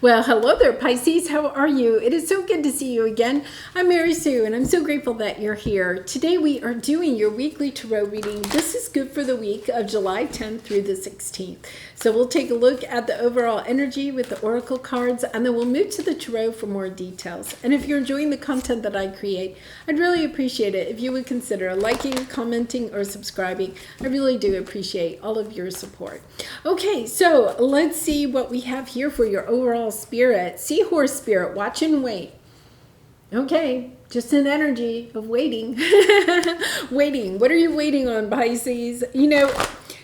Well, hello there, Pisces. How are you? It is so good to see you again. I'm Mary Sue, and I'm so grateful that you're here. Today we are doing your weekly tarot reading. This is good for the week of July 10th through the 16th. So we'll take a look at the overall energy with the oracle cards, and then we'll move to the tarot for more details. And if you're enjoying the content that I create, I'd really appreciate it if you would consider liking, commenting, or subscribing. I really do appreciate all of your support. Okay, so let's see what we have here for your overall spirit. Seahorse spirit, watch and wait. Okay, just an energy of waiting. Waiting. What are you waiting on, Pisces? You know,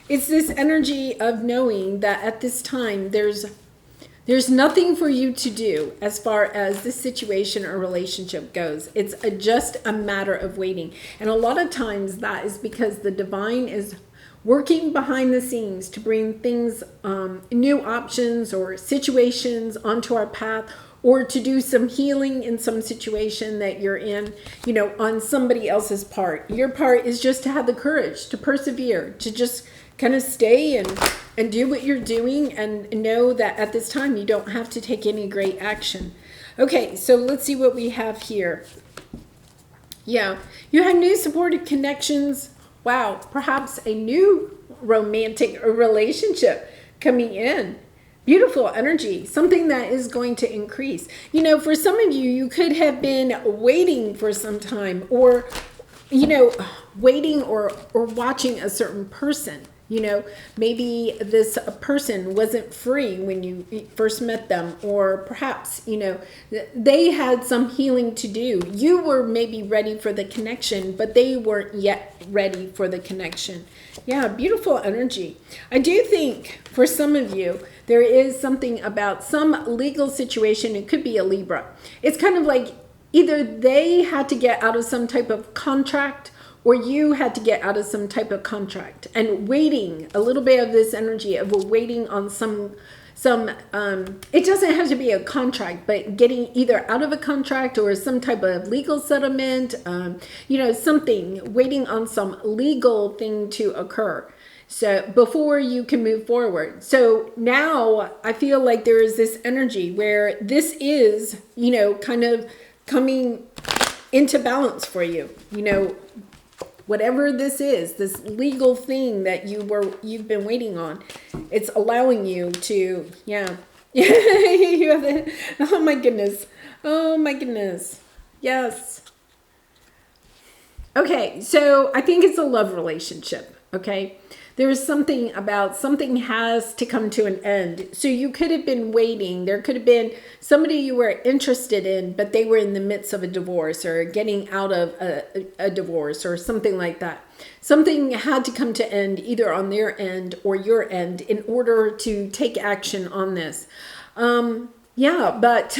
it's this energy of knowing that at this time there's nothing for you to do as far as this situation or relationship goes. It's just a matter of waiting. And a lot of times that is because the divine is working behind the scenes to bring things, new options or situations onto our path, or to do some healing in some situation that you're in, you know, on somebody else's part. Your part is just to have the courage to persevere, to just kind of stay and do what you're doing and know that at this time you don't have to take any great action. Okay, so let's see what we have here. Yeah, you have new supportive connections. Wow, perhaps a new romantic relationship coming in. Beautiful energy, something that is going to increase. You know, for some of you, you could have been waiting for some time, or, you know, waiting or watching a certain person. You know, maybe this person wasn't free when you first met them, or perhaps, you know, they had some healing to do. You were maybe ready for the connection, but they weren't yet ready for the connection. Yeah, beautiful energy. I do think for some of you, there is something about some legal situation. It could be a Libra. It's kind of like either they had to get out of some type of contract, or you had to get out of some type of contract, and waiting, a little bit of this energy of waiting on some it doesn't have to be a contract, but getting either out of a contract or some type of legal settlement, you know, something, waiting on some legal thing to occur. So before you can move forward. So now I feel like there is this energy where this is, you know, kind of coming into balance for you, you know, whatever this is, this legal thing that you've been waiting on, it's allowing you to, yeah. You have it. Oh my goodness. Oh my goodness. Yes. Okay, so I think it's a love relationship, okay? There is something about something has to come to an end. So you could have been waiting. There could have been somebody you were interested in, but they were in the midst of a divorce or getting out of a divorce or something like that. Something had to come to end either on their end or your end in order to take action on this. Yeah, but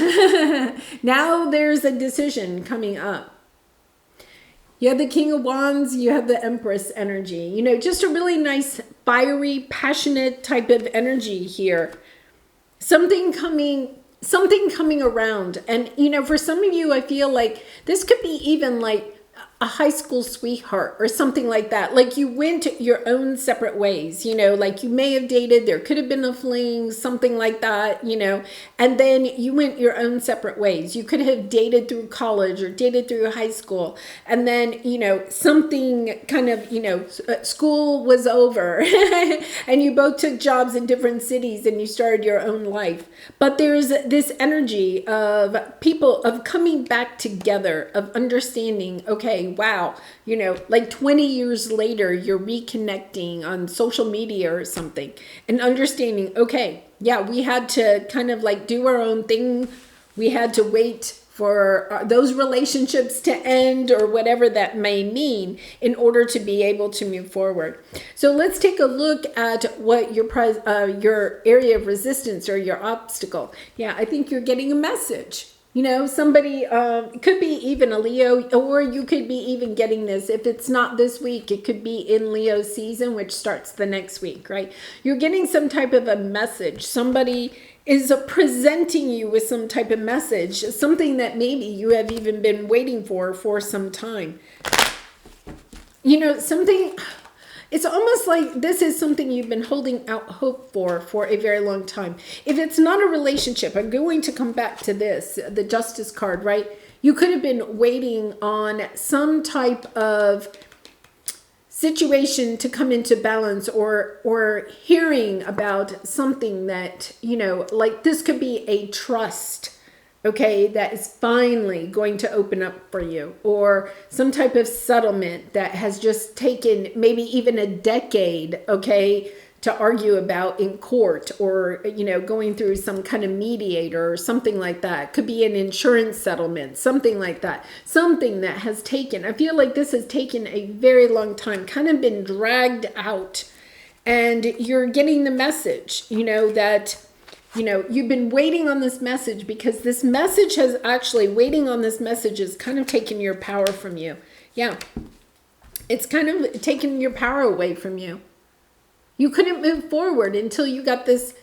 now there's a decision coming up. You have the King of Wands, you have the Empress energy. You know, just a really nice, fiery, passionate type of energy here. Something coming around. And, you know, for some of you, I feel like this could be even like a high school sweetheart or something like that. Like you went your own separate ways, you know, like you may have dated, there could have been a fling, something like that, you know, and then you went your own separate ways. You could have dated through college or dated through high school. And then, you know, something kind of, you know, school was over and you both took jobs in different cities and you started your own life. But there's this energy of people, of coming back together, of understanding, okay, wow, you know, like 20 years later, you're reconnecting on social media or something and understanding, okay, yeah, we had to kind of like do our own thing. We had to wait for those relationships to end or whatever that may mean in order to be able to move forward. So let's take a look at what your area of resistance or your obstacle. Yeah, I think you're getting a message. You know, somebody, it could be even a Leo, or you could be even getting this. If it's not this week, it could be in Leo season, which starts the next week, right? You're getting some type of a message. Somebody is presenting you with some type of message, something that maybe you have even been waiting for some time. You know, something, It's almost like this is something you've been holding out hope for a very long time. If it's not a relationship, I'm going to come back to this, the Justice card, right? You could have been waiting on some type of situation to come into balance, or hearing about something that, you know, like this could be a trust, okay, that is finally going to open up for you, or some type of settlement that has just taken maybe even a decade, okay, to argue about in court, or, you know, going through some kind of mediator or something like that. Could be an insurance settlement, something like that. Something that has taken, I feel like this has taken a very long time, kind of been dragged out, and you're getting the message, you know, that, you know, you've been waiting on this message, because this message has actually, waiting on this message has kind of taken your power from you. Yeah. It's kind of taken your power away from you. You couldn't move forward until you got this,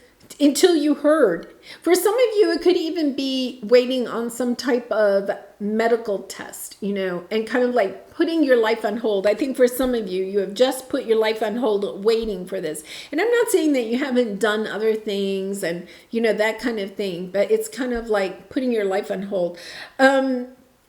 until you heard. For some of you, it could even be waiting on some type of medical test, you know, and kind of like putting your life on hold. I think for some of you, you have just put your life on hold waiting for this. And I'm not saying that you haven't done other things and, you know, that kind of thing, but it's kind of like putting your life on hold.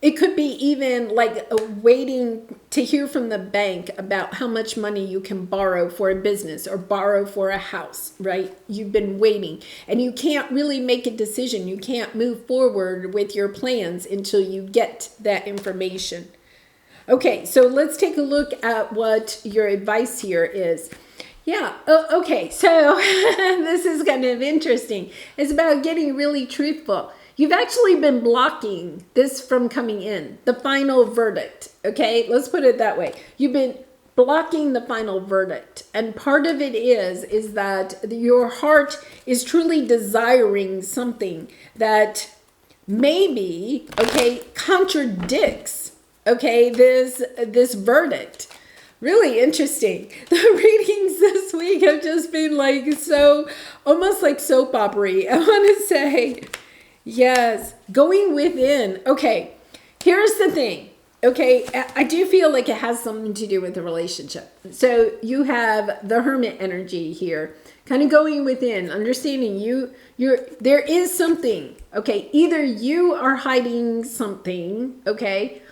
It could be even like waiting to hear from the bank about how much money you can borrow for a business or borrow for a house, right? You've been waiting and you can't really make a decision. You can't move forward with your plans until you get that information. Okay, so let's take a look at what your advice here is. Yeah, okay, so this is kind of interesting. It's about getting really truthful. You've actually been blocking this from coming in, the final verdict, okay? Let's put it that way. You've been blocking the final verdict. And part of it is that your heart is truly desiring something that maybe, okay, contradicts, okay, this verdict. Really interesting. The readings this week have just been like so, almost like soap opera, I want to say. Yes, going within. Okay, here's the thing. Okay, I do feel like it has something to do with the relationship. So you have the Hermit energy here, kind of going within, understanding there is something. Okay, either you are hiding something, okay,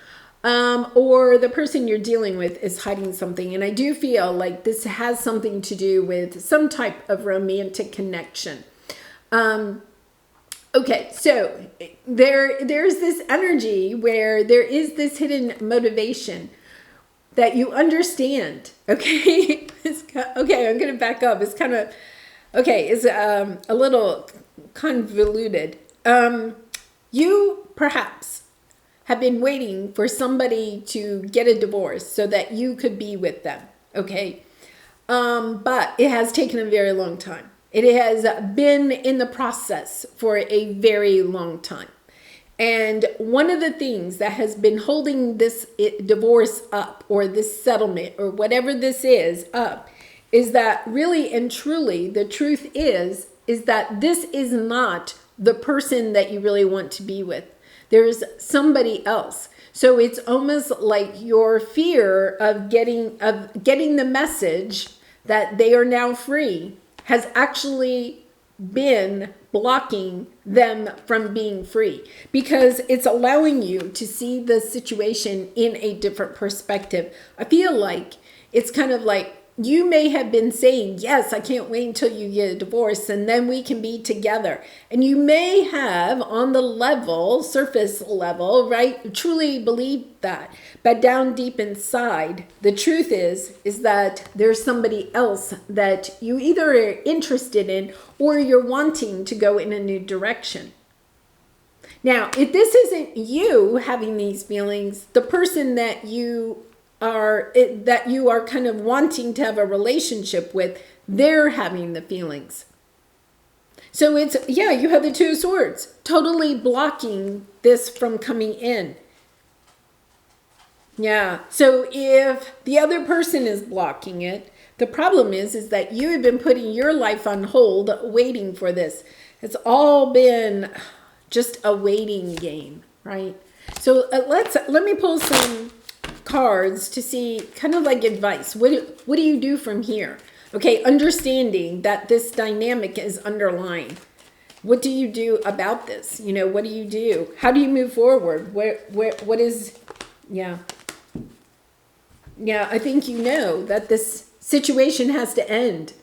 or the person you're dealing with is hiding something. And I do feel like this has something to do with some type of romantic connection. Okay, so there's this energy where there is this hidden motivation that you understand, okay? Okay, I'm going to back up. It's kind of, okay, it's a little convoluted. You perhaps have been waiting for somebody to get a divorce so that you could be with them, okay? But it has taken a very long time. It has been in the process for a very long time. And one of the things that has been holding this divorce up, or this settlement, or whatever this is up, is that really and truly the truth is that this is not the person that you really want to be with. There's somebody else. So it's almost like your fear of getting the message that they are now free has actually been blocking them from being free, because it's allowing you to see the situation in a different perspective. I feel like it's kind of like you may have been saying, yes, I can't wait until you get a divorce and then we can be together. And you may have on the level, surface level, right, truly believed that. But down deep inside, the truth is that there's somebody else that you either are interested in or you're wanting to go in a new direction. Now, if this isn't you having these feelings, the person that you are kind of wanting to have a relationship with, they're having the feelings. So it's, yeah, you have the Two of Swords, totally blocking this from coming in. Yeah, so if the other person is blocking it, the problem is that you have been putting your life on hold, waiting for this. It's all been just a waiting game, right? So let me pull some cards to see kind of like advice. What do you do from here? Okay, understanding that this dynamic is underlying. What do you do about this? You know, what do you do? How do you move forward? What is, yeah. Yeah, I think you know that this situation has to end.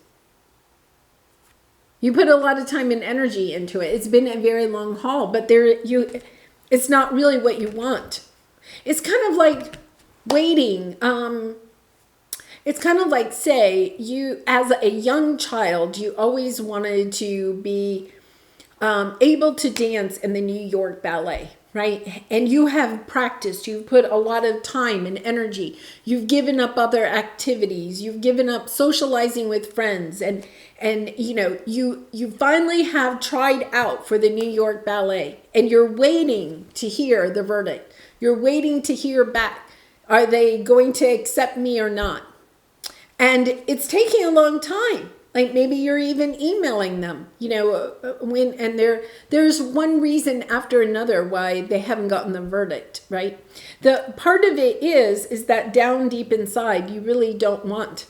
You put a lot of time and energy into it. It's been a very long haul, but it's not really what you want. It's kind of like waiting. It's kind of like, say, you, as a young child, you always wanted to be able to dance in the New York Ballet, right? And you have practiced, you've put a lot of time and energy. You've given up other activities. You've given up socializing with friends. And you know, you finally have tried out for the New York Ballet, and you're waiting to hear the verdict. You're waiting to hear back. Are they going to accept me or not? And it's taking a long time. Like maybe you're even emailing them, you know, there's one reason after another why they haven't gotten the verdict, right? The part of it is that down deep inside, you really don't want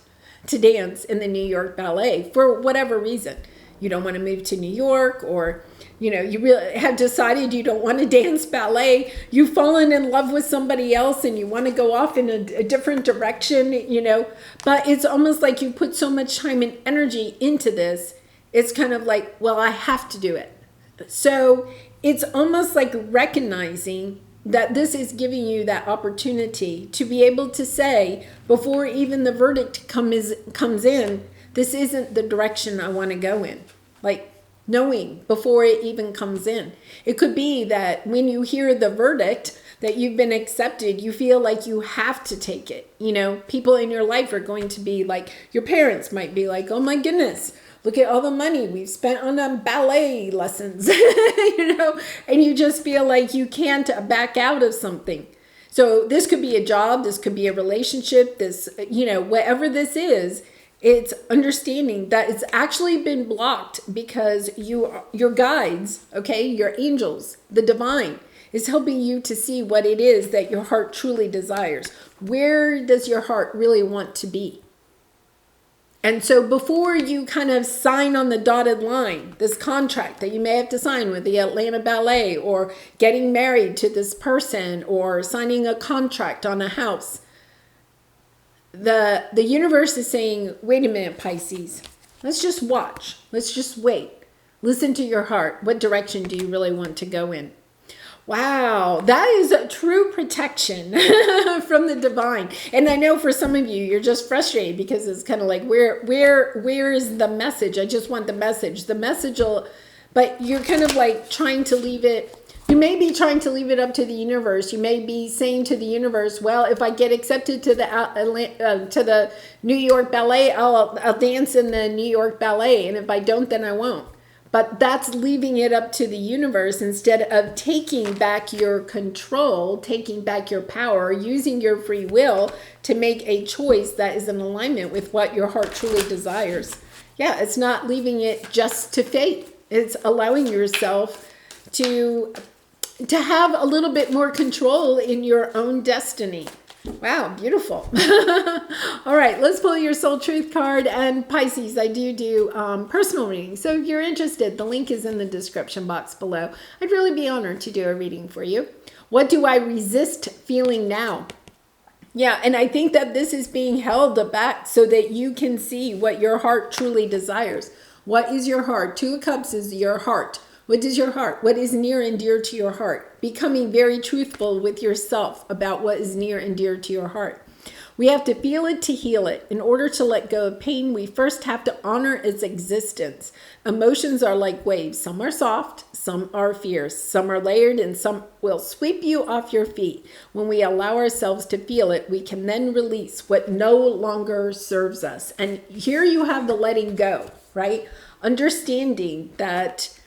to dance in the New York Ballet for whatever reason. You don't want to move to New York, or, you know, you really have decided you don't want to dance ballet. You've fallen in love with somebody else and you want to go off in a different direction, you know. But it's almost like you put so much time and energy into this. It's kind of like, well, I have to do it. So it's almost like recognizing that this is giving you that opportunity to be able to say, before even the verdict comes in, this isn't the direction I want to go in. Like knowing before it even comes in. It could be that when you hear the verdict that you've been accepted, you feel like you have to take it. You know, people in your life are going to be like, your parents might be like, oh my goodness, look at all the money we've spent on ballet lessons, you know, and you just feel like you can't back out of something. So this could be a job, this could be a relationship, this, you know, whatever this is, it's understanding that it's actually been blocked because your guides, okay, your angels, the divine, is helping you to see what it is that your heart truly desires. Where does your heart really want to be? And so before you kind of sign on the dotted line, this contract that you may have to sign with the Atlanta Ballet, or getting married to this person, or signing a contract on a house, the universe is saying, wait a minute, Pisces, let's just watch. Let's just wait. Listen to your heart. What direction do you really want to go in? Wow, that is a true protection from the divine. And I know for some of you, you're just frustrated because it's kind of like, where is the message? I just want the message. The message will, but you're kind of like trying to leave it. You may be trying to leave it up to the universe. You may be saying to the universe, well, if I get accepted to the New York Ballet, I'll dance in the New York Ballet. And if I don't, then I won't. But that's leaving it up to the universe instead of taking back your control, taking back your power, using your free will to make a choice that is in alignment with what your heart truly desires. Yeah, it's not leaving it just to fate. It's allowing yourself to have a little bit more control in your own destiny. Wow, beautiful. All right, let's pull your soul truth card. And Pisces, I do personal readings. So if you're interested, the link is in the description box below. I'd really be honored to do a reading for you. What do I resist feeling now? Yeah, and I think that this is being held back so that you can see what your heart truly desires. What is your heart? Two of Cups is your heart. What is your heart? What is near and dear to your heart? Becoming very truthful with yourself about what is near and dear to your heart. We have to feel it to heal it. In order to let go of pain, we first have to honor its existence. Emotions are like waves. Some are soft, some are fierce, some are layered, and some will sweep you off your feet. When we allow ourselves to feel it, we can then release what no longer serves us. And here you have the letting go, right? Understanding that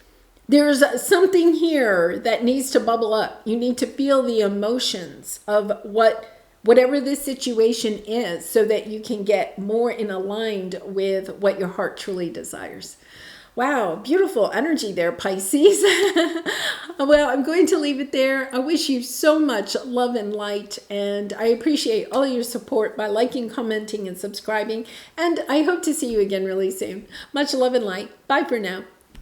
there's something here that needs to bubble up. You need to feel the emotions of whatever this situation is so that you can get more in aligned with what your heart truly desires. Wow, beautiful energy there, Pisces. Well, I'm going to leave it there. I wish you so much love and light, and I appreciate all your support by liking, commenting, and subscribing. And I hope to see you again really soon. Much love and light. Bye for now.